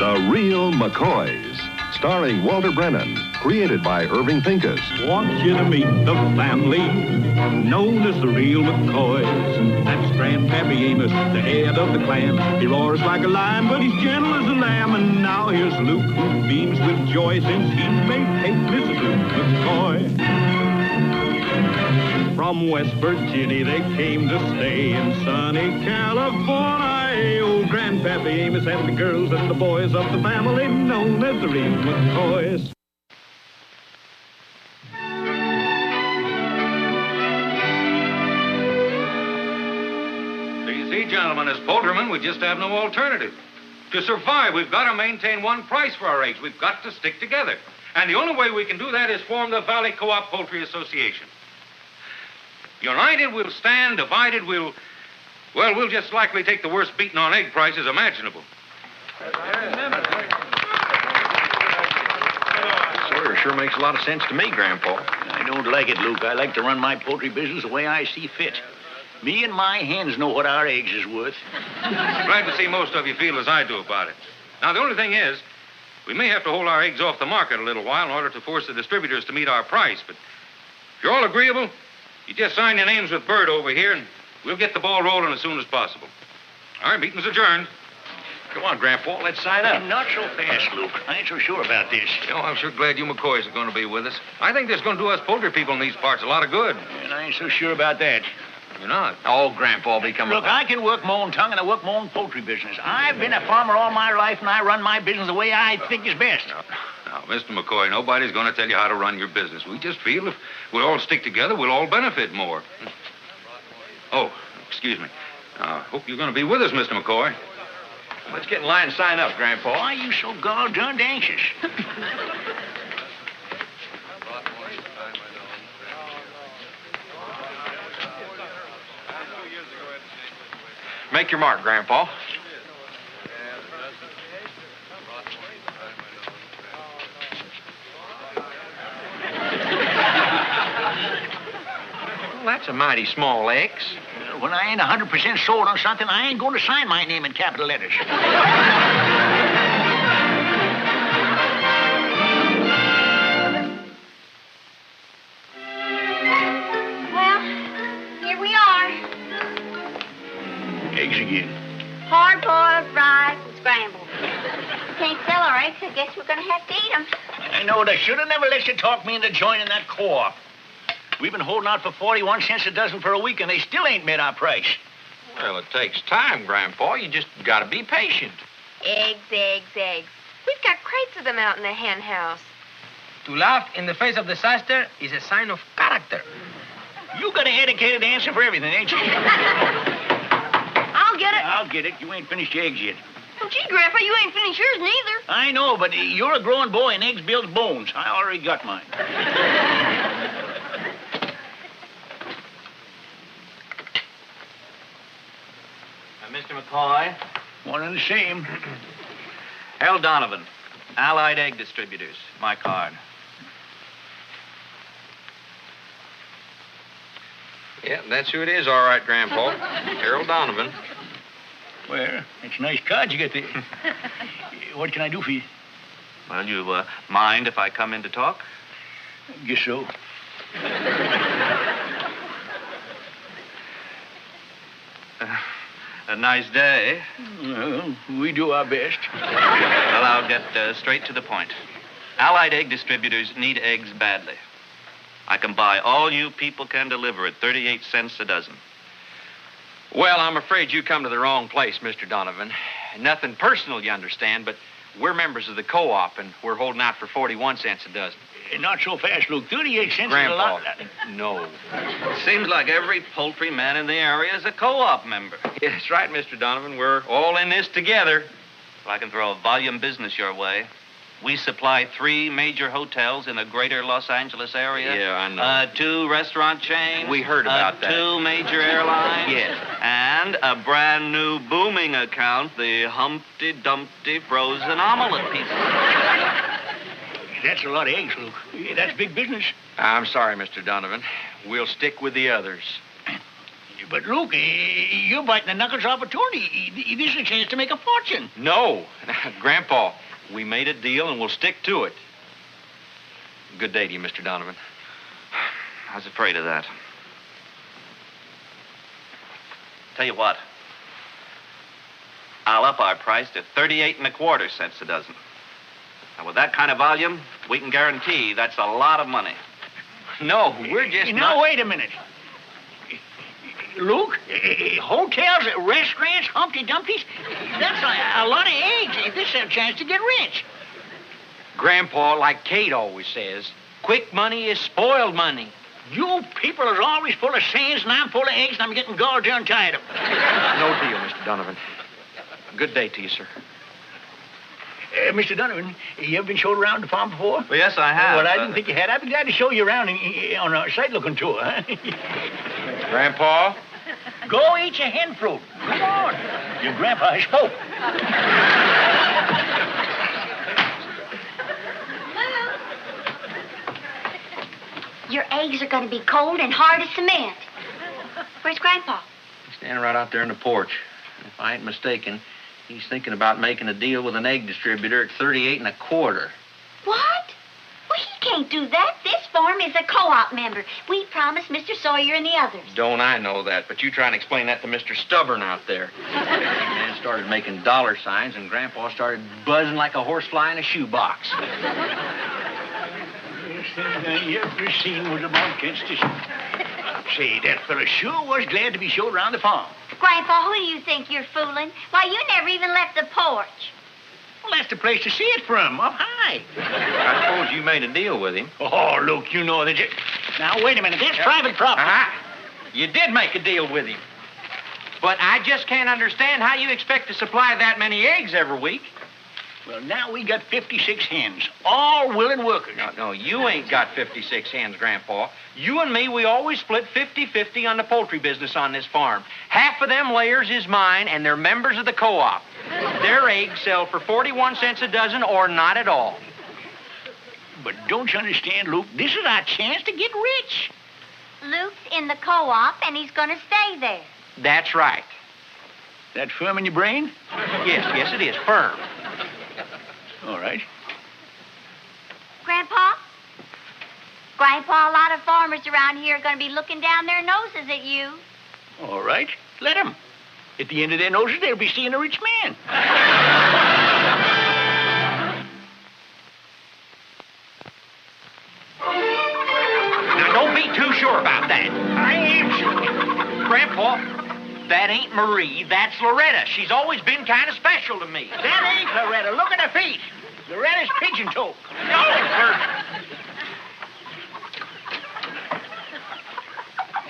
The Real McCoys, starring Walter Brennan, created by Irving Pincus. Want you to meet the family known as the Real McCoys. That's Grandpappy Amos, the head of the clan. He roars like a lion, but he's gentle as a lamb. And now here's Luke, who beams with joy since he made Kate Mrs. Luke McCoy. From West Virginia they came to stay in sunny California. Old Grandpappy Amos and the girls and the boys of the family known as the Real McCoys. So you see, gentlemen, as poultrymen, we just have no alternative. To survive, we've got to maintain one price for our eggs. We've got to stick together. And the only way we can do that is form the Valley Co-op Poultry Association. United, we'll stand. Divided, we'll just likely take the worst beating on egg prices imaginable. Sure makes a lot of sense to me, Grandpa. I don't like it, Luke. I like to run my poultry business the way I see fit. Me and my hens know what our eggs is worth. Glad to see most of you feel as I do about it. Now, the only thing is, we may have to hold our eggs off the market a little while in order to force the distributors to meet our price. But if you're all agreeable, you just sign your names with Bird over here, and we'll get the ball rolling as soon as possible. All right, meeting's adjourned. Come on, Grandpa, let's sign up. Not so fast, Luke. I ain't so sure about this. You know, I'm sure glad you McCoys are going to be with us. I think this is going to do us poultry people in these parts a lot of good. And I ain't so sure about that. You're not? Oh, Grandpa, become Look, I can work my own tongue and I work my own poultry business. I've been a farmer all my life, and I run my business the way I think is best. Now, Mr. McCoy, nobody's going to tell you how to run your business. We just feel if we all stick together, we'll all benefit more. Oh, excuse me. Hope you're going to be with us, Mr. McCoy. Let's get in line and sign up, Grandpa. Why are you so gall-darned anxious? Make your mark, Grandpa. Well, that's a mighty small X. When I ain't 100% sold on something, I ain't going to sign my name in capital letters. Well, here we are. Eggs again. Hard-boiled, fried, and scrambled. Can't sell our eggs, I guess we're going to have to eat them. I know, I should have never let you talk me into joining that co-op. We've been holding out for 41 cents a dozen for a week, and they still ain't met our price. Well, it takes time, Grandpa. You just got to be patient. Eggs, eggs, eggs. We've got crates of them out in the hen house. To laugh in the face of disaster is a sign of character. You got a dedicated answer for everything, ain't you? I'll get it. I'll get it. You ain't finished your eggs yet. Well, gee, Grandpa, you ain't finished yours neither. I know, but you're a growing boy, and eggs builds bones. I already got mine. Mr. McCoy. One and the same. L. Donovan, Allied Egg Distributors. My card. Yeah, that's who it is, all right, Grandpa. Harold Donovan. Well, it's a nice card you got there. What can I do for you? Well, you mind if I come in to talk? Guess so. A nice day. Well, we do our best. Well, I'll get straight to the point. Allied Egg Distributors need eggs badly. I can buy all you people can deliver at 38 cents a dozen. Well, I'm afraid you come to the wrong place, Mr. Donovan. Nothing personal, you understand, but we're members of the co-op, and we're holding out for 41 cents a dozen. Not so fast, Luke. 38 cents Grandpa, is a lot. No. Seems like every poultry man in the area is a co-op member. Yeah, that's right, Mr. Donovan. We're all in this together. If I can throw a volume business your way. We supply 3 major hotels in the greater Los Angeles area. Yeah, I know. 2 restaurant chains. We heard about that. 2 major airlines. Yes. And a brand new booming account, the Humpty Dumpty Frozen Omelet Pizza. That's a lot of eggs, Luke. That's big business. I'm sorry, Mr. Donovan. We'll stick with the others. You But, Luke, you're biting the knuckles opportunity. This is a chance to make a fortune. No. Grandpa, we made a deal and we'll stick to it. Good day to you, Mr. Donovan. I was afraid of that. Tell you what. I'll up our price to 38.25 cents a dozen. Now, with that kind of volume, we can guarantee that's a lot of money. No, we're just Now, wait a minute. Luke, hotels, restaurants, Humpty Dumptys, that's a lot of eggs. This is a chance to get rich. Grandpa, like Kate always says, quick money is spoiled money. You people are always full of sayings, and I'm full of eggs, and I'm getting goddamn tired of them. No deal, Mr. Donovan. Good day to you, sir. Mr. Donovan, you ever been showed around the farm before? Well, yes, I have. Well, I didn't think you had. I'd be glad to show you around on a sight-looking tour, huh? Grandpa? Go eat your hen fruit. Come on. Your grandpa has spoke. Your eggs are going to be cold and hard as cement. Where's Grandpa? He's standing right out there on the porch. If I ain't mistaken, he's thinking about making a deal with an egg distributor at 38.25. What? Well, he can't do that. This farm is a co-op member. We promised Mr. Sawyer and the others. Don't I know that, but you try and explain that to Mr. Stubborn out there. Man started making dollar signs, and Grandpa started buzzing like a horsefly in a shoebox. First thing I ever seen was about against this. Say, that fella sure was glad to be showed around the farm. Grandpa, who do you think you're fooling? Why, you never even left the porch. Well, that's the place to see it from, up high. I suppose you made a deal with him. Oh, look, you know that you... Now, wait a minute. That's private property. You did make a deal with him. But I just can't understand how you expect to supply that many eggs every week. Well, now we got 56 hens, all willing workers. No, you ain't got 56 hens, Grandpa. You and me, we always split 50-50 on the poultry business on this farm. Half of them layers is mine, and they're members of the co-op. Their eggs sell for 41 cents a dozen or not at all. But don't you understand, Luke? This is our chance to get rich. Luke's in the co-op, and he's going to stay there. That's right. That firm in your brain? Yes, it is. Firm. All right. Grandpa? Grandpa, a lot of farmers around here are going to be looking down their noses at you. All right. Let them. At the end of their noses, they'll be seeing a rich man. Now, don't be too sure about that. I am sure. Grandpa, that ain't Marie. That's Loretta. She's always been kind of special to me. That ain't Loretta. Look at her feet. Loretta's pigeon-toed. No,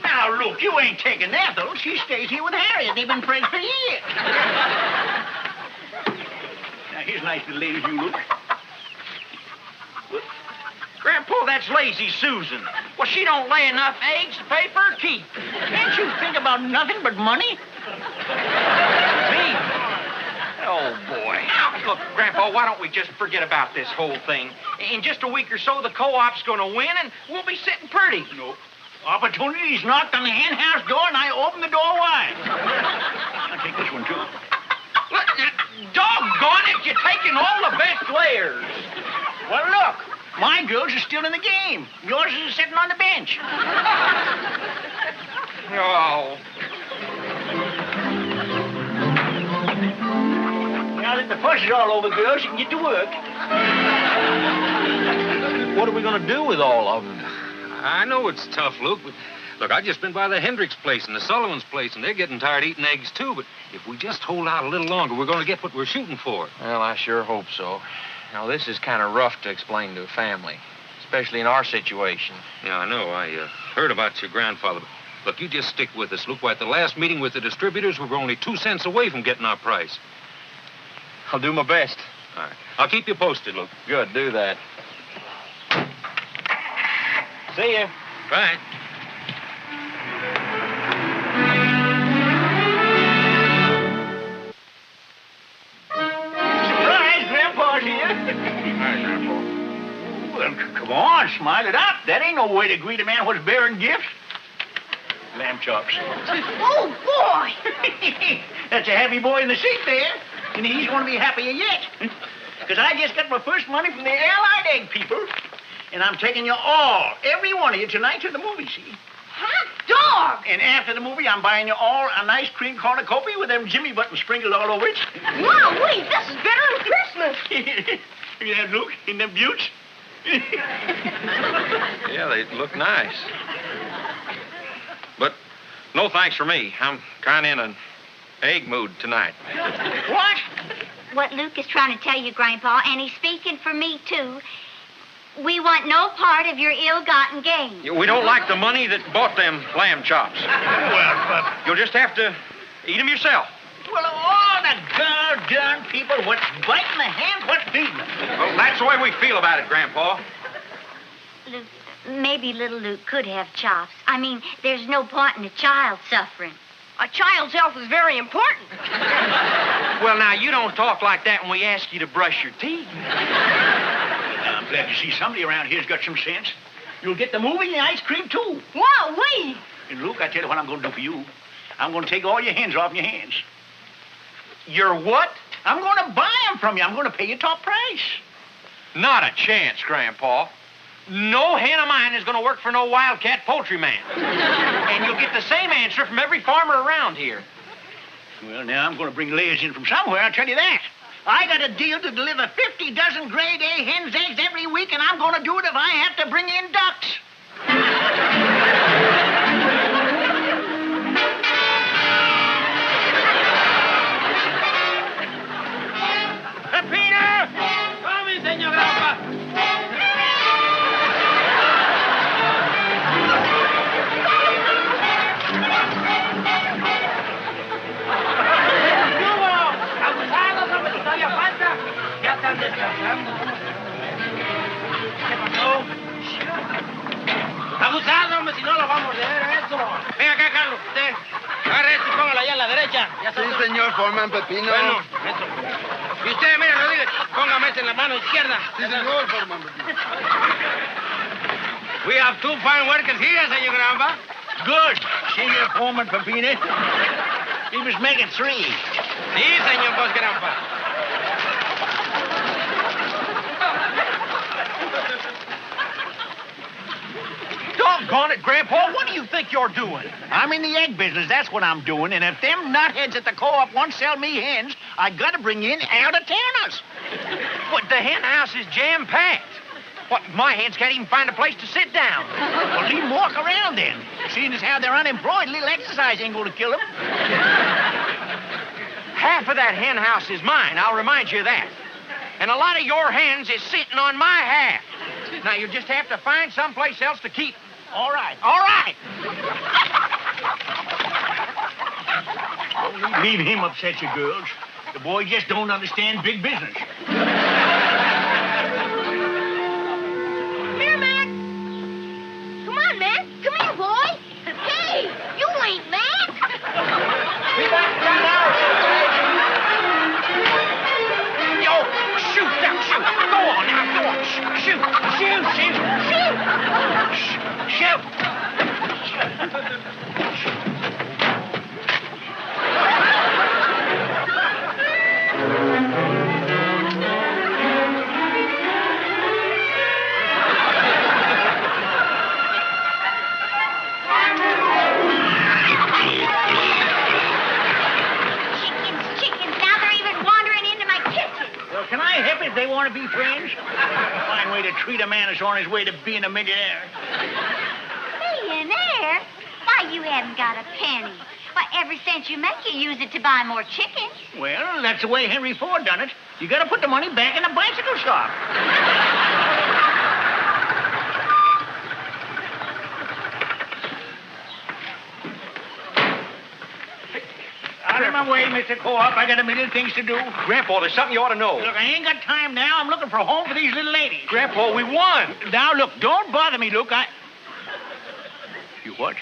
Now, look, you ain't taking that, though. She stays here with Harriet. They've been friends for years. Now, here's a nice little lady, you look. Grandpa, that's lazy Susan. Well, she don't lay enough eggs to pay for her keep. Can't you think about nothing but money? Me? Oh, boy. Look, Grandpa, why don't we just forget about this whole thing? In just a week or so, the co-op's going to win, and we'll be sitting pretty. Nope. Opportunity's knocked on the hen house door, and I opened the door wide. I'll take this one, too. Look, doggone it, you're taking all the best layers. Well, look. My girls are still in the game. Yours is sitting on the bench. Oh. Now that the fuss is all over, girls, you can get to work. What are we going to do with all of them? I know it's tough, Luke, but look, I've just been by the Hendricks place and the Sullivan's place, and they're getting tired eating eggs, too. But if we just hold out a little longer, we're going to get what we're shooting for. Well, I sure hope so. Now, this is kind of rough to explain to a family, especially in our situation. Yeah, I know. I heard about your grandfather. But look, you just stick with us, Luke. Why, at the last meeting with the distributors, we were only 2 cents away from getting our price. I'll do my best. All right. I'll keep you posted, Luke. Good, do that. See ya. Bye. Surprise, Grandpa's here. Hi, Grandpa. Well, come on, smile it up. That ain't no way to greet a man who's bearing gifts. lamb chops. Oh, boy! That's a happy boy in the seat there. And he's going to be happier yet. Because I just got my first money from the Allied Egg people. And I'm taking you all, every one of you, tonight to the movie, see? Hot dog! And after the movie, I'm buying you all a nice cream cornucopia with them Jimmy buttons sprinkled all over it. Wow, wait, this is better than Christmas. Yeah, look, in them buttes. Yeah, they look nice. But no thanks for me. I'm kind of in an egg mood tonight. What? What Luke is trying to tell you, Grandpa, and he's speaking for me, too, we want no part of your ill-gotten gains. We don't like the money that bought them lamb chops. Well, You'll just have to eat them yourself. well, all the goddamn people, what's biting the hand, what's feeding them? Well, that's the way we feel about it, Grandpa. Luke, maybe little Luke could have chops. I mean, there's no point in a child suffering. A child's health is very important. Well, now, you don't talk like that when we ask you to brush your teeth. I'm glad to see somebody around here's got some sense. You'll get the movie and the ice cream, too. Wow, wait. And, Luke, I tell you what I'm going to do for you. I'm going to take all your hens off your hands. You're what? I'm going to buy them from you. I'm going to pay you top price. Not a chance, Grandpa. No hen of mine is going to work for no wildcat poultry man. And you'll get the same answer from every farmer around here. Well, now, I'm going to bring layers in from somewhere, I'll tell you that. I got a deal to deliver 50 dozen grade A hens' eggs every week, and I'm going to do it if I have to bring in ducks. Pepino! Come, Senor Grandpa. Abusado, hombre, si no lo vamos a ver eso. Venga acá, Carlos, usted. Agarre esto y póngalo allá a la derecha. Ya Sí, señor Foreman Pepino. Bueno, eso. Y usted, mire, Rodríguez, póngame este en la mano izquierda. Sí, señor Foreman Pepino. We have two fine workers here, Senor Grandpa. Good. Senior Foreman Pepino. He was making three. Sí, Senor Boss Grandpa. Doggone it, Grandpa, what do you think you're doing? I'm in the egg business, that's what I'm doing. And if them nutheads at the co-op won't sell me hens, I got to bring in out-of-towners. But the hen house is jam-packed. What, my hens can't even find a place to sit down. Well, leave them walk around then. Seeing as how they're unemployed, a little exercise ain't going to kill them. Half of that hen house is mine, I'll remind you of that. And a lot of your hens is sitting on my half. Now, you just have to find someplace else to keep them. All right, all right. Leave him upset, you girls. The boy just don't understand big business. Here, Mac. Come on, Mac. Come here, boy. Hey, you ain't Mac. Be back now. Yo, shoot now, shoot. Go on now, go on. Shoot, shoot, shoot, shoot. Shoot. Chickens, now they're even wandering into my kitchen. Well, can I help if they want to be friends? Fine way to treat a man that's on his way to being a millionaire. Millionaire? Why, you haven't got a penny. Why, every cent you make, you use it to buy more chickens. Well, that's the way Henry Ford done it. You got to put the money back in the bicycle shop. Out of my way, Mr. Co-op. I got a million things to do. Grandpa, there's something you ought to know. Look, I ain't got time now. I'm looking for a home for these little ladies. Grandpa, we won. Now, look, don't bother me, Luke. You what?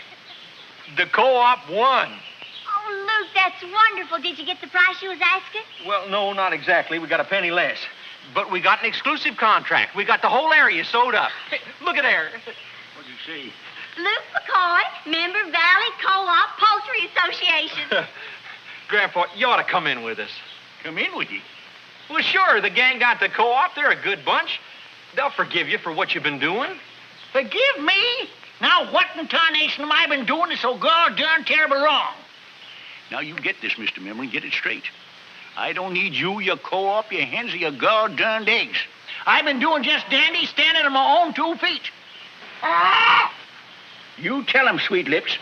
The co-op won. Oh, Luke, that's wonderful. Did you get the price you was asking? Well, no, not exactly. We got a penny less. But we got an exclusive contract. We got the whole area sewed up. Hey, look at there. What'd you say? Luke McCoy, member Valley Co-op Poultry Association. Grandpa, you ought to come in with us. Come in with you. Well, sure, the gang got the co-op. They're a good bunch. They'll forgive you for what you've been doing. Forgive me? Now, what in tarnation have I been doing that's so goddamn terrible wrong? Now, you get this, Mr. Member, and get it straight. I don't need you, your co-op, your hens, or your goddamn eggs. I've been doing just dandy, standing on my own 2 feet. You tell him, Sweet Lips.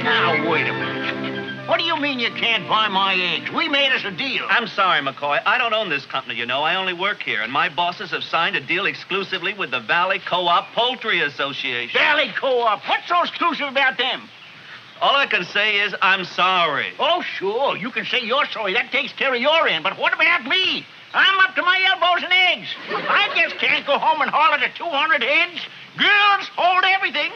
Now, wait a minute. What do you mean you can't buy my eggs? We made us a deal. I'm sorry, McCoy. I don't own this company, you know. I only work here, and my bosses have signed a deal exclusively with the Valley Co-op Poultry Association. Valley Co-op. What's so exclusive about them? All I can say is I'm sorry. Oh, sure. You can say you're sorry. That takes care of your end. But what about me? I'm up to my elbows in eggs. I just can't go home and holler to 200 hens. Girls, hold everything.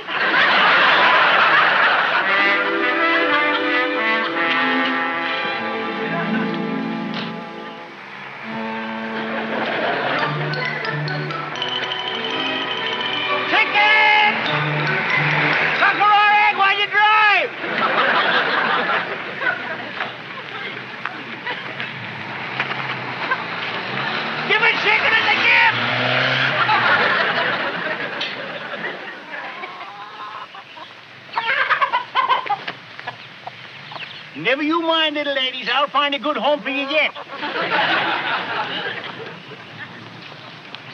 Never you mind, little ladies. I'll find a good home for you yet.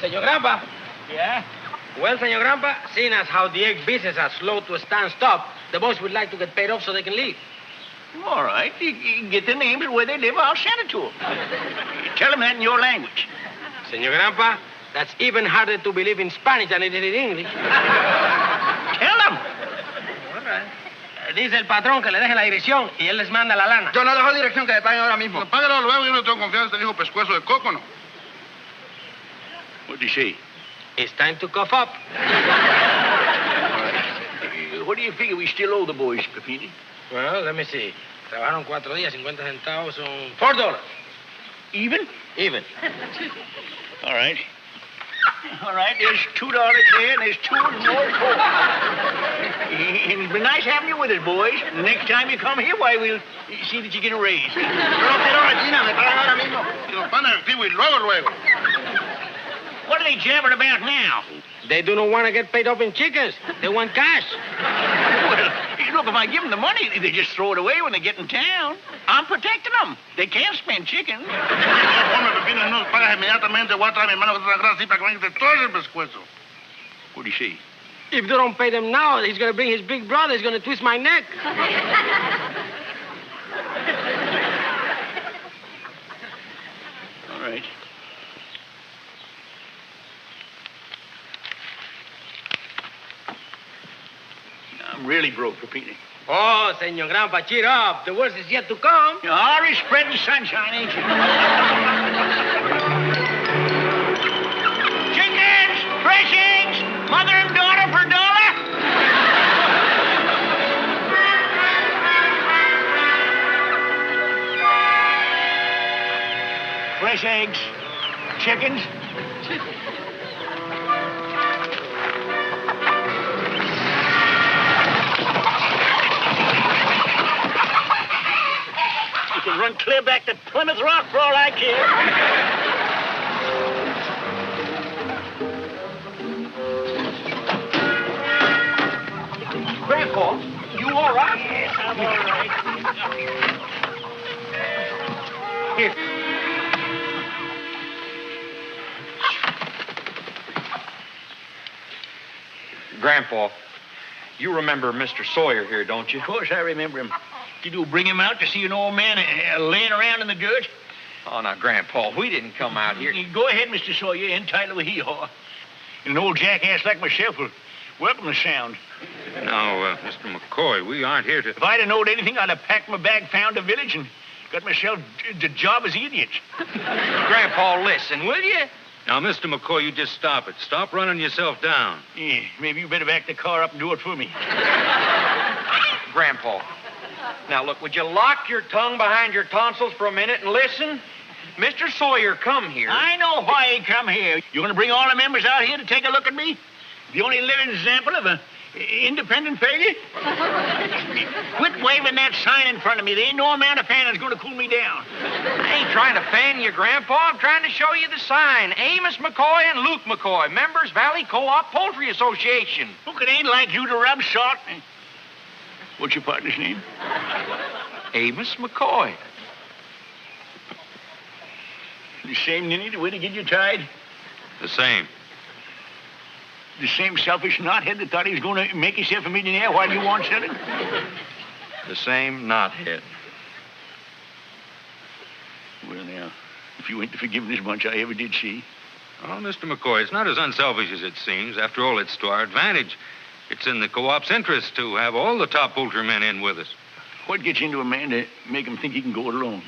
Senor Grandpa. Yeah? Well, Senor Grandpa, seeing as how the egg business are slow to a standstill, the boys would like to get paid off so they can leave. All right. You get the names and where they live. I'll send it to them. Tell them that in your language. Senor Grandpa, that's even harder to believe in Spanish than it is in English. Tell them. All right. Dice el patrón que le deje la dirección y él les manda la lana. Yo no dejo dirección que le paguen ahora mismo. Págalo luego, yo no tengo confianza en este hijo pescuezo de coco, ¿no? What'd he say? It's time to cough up. What do you figure we still owe the boys, Pepini? Well, let me see. Trabajaron 4 días, 50 centavos son $4. Even? Even. All right. All right, there's $2 there, and there's 2 more. It's been nice having you with us, boys. The next time you come here, why, we'll see that you get a raise. Yo no quiero gallina, me pagan ahora mismo. Y los panes activos y luego. What are they jabbering about now? They do not want to get paid off in chickens. They want cash. Well, look, if I give them the money, they just throw it away when they get in town. I'm protecting them. They can't spend chickens. Come, Pepino, no pagas inmediatamente. Voy a traer a mi hermano que está atrás así para que me quite todo el pescuezo. What do you see? If they don't pay them now, he's going to bring his big brother. He's going to twist my neck. All right. I'm really broke, Pepini. Oh, Senor Grandpa, cheer up. The worst is yet to come. You're already spreading sunshine, ain't you? Chickens, fresh eggs, mother and daughter for $1. Fresh eggs, chickens. You can run clear back to Plymouth Rock for all I care. Grandpa, you all right? Yes, I'm all right. Here. Grandpa, you remember Mr. Sawyer here, don't you? Of course I remember him. Did you bring him out to see an old man laying around in the dirt? Oh, now, Grandpa, we didn't come out here. Go ahead, Mr. Sawyer, entitled a hee-haw. And an old jackass like myself will welcome the sound. Now, Mr. McCoy, we aren't here to... If I'd have known anything, I'd have packed my bag, found the village, and got myself the job as idiot. Grandpa, listen, will you? Now, Mr. McCoy, you just stop it. Stop running yourself down. Yeah, maybe you better back the car up and do it for me. Grandpa, Now, look, would you lock your tongue behind your tonsils for a minute and listen? Mr. Sawyer, come here. I know why he come here. You going to bring all the members out here to take a look at me? The only living example of an independent failure? Quit waving that sign in front of me. There ain't no amount of fan that's going to cool me down. I ain't trying to fan you, Grandpa. I'm trying to show you the sign. Amos McCoy and Luke McCoy, members Valley Co-op Poultry Association. Look, it ain't like you to rub salt. What's your partner's name? Amos McCoy. The same ninny the way to get you tied? The same. The same selfish knothead that thought he was going to make himself a millionaire while you weren't selling? The same knothead. Well, now, if you ain't the forgiveness bunch I ever did see. Oh, Mr. McCoy, it's not as unselfish as it seems. After all, it's to our advantage. It's in the co-op's interest to have all the top poultry men in with us. What gets into a man to make him think he can go it alone?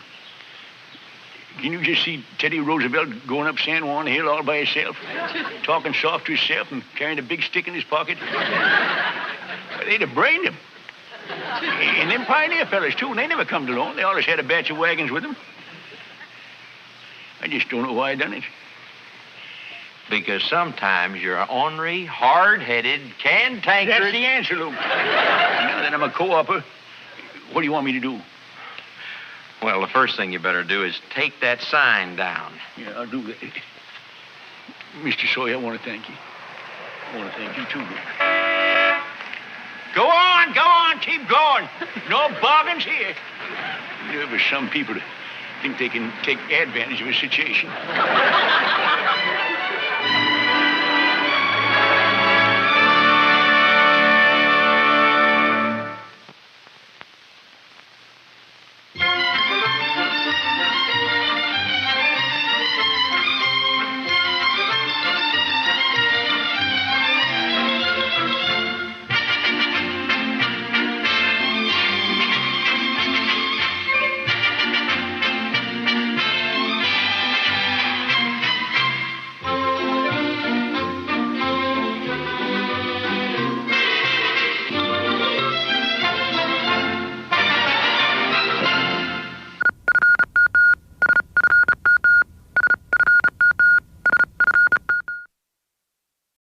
Can you just see Teddy Roosevelt going up San Juan Hill all by himself? Talking soft to himself and carrying a big stick in his pocket? They'd have brained him. And them pioneer fellas, too, they never come alone. They always had a batch of wagons with them. I just don't know why I done it. Because sometimes you're ornery, hard-headed, cantankerous. That's the answer, Luke. Now that I'm a co-opper, what do you want me to do? Well, the first thing you better do is take that sign down. Yeah, I'll do that. Mr. Sawyer, I want to thank you. I want to thank you, too, Luke. Go on, keep going. No bargains here. There are some people that think they can take advantage of a situation.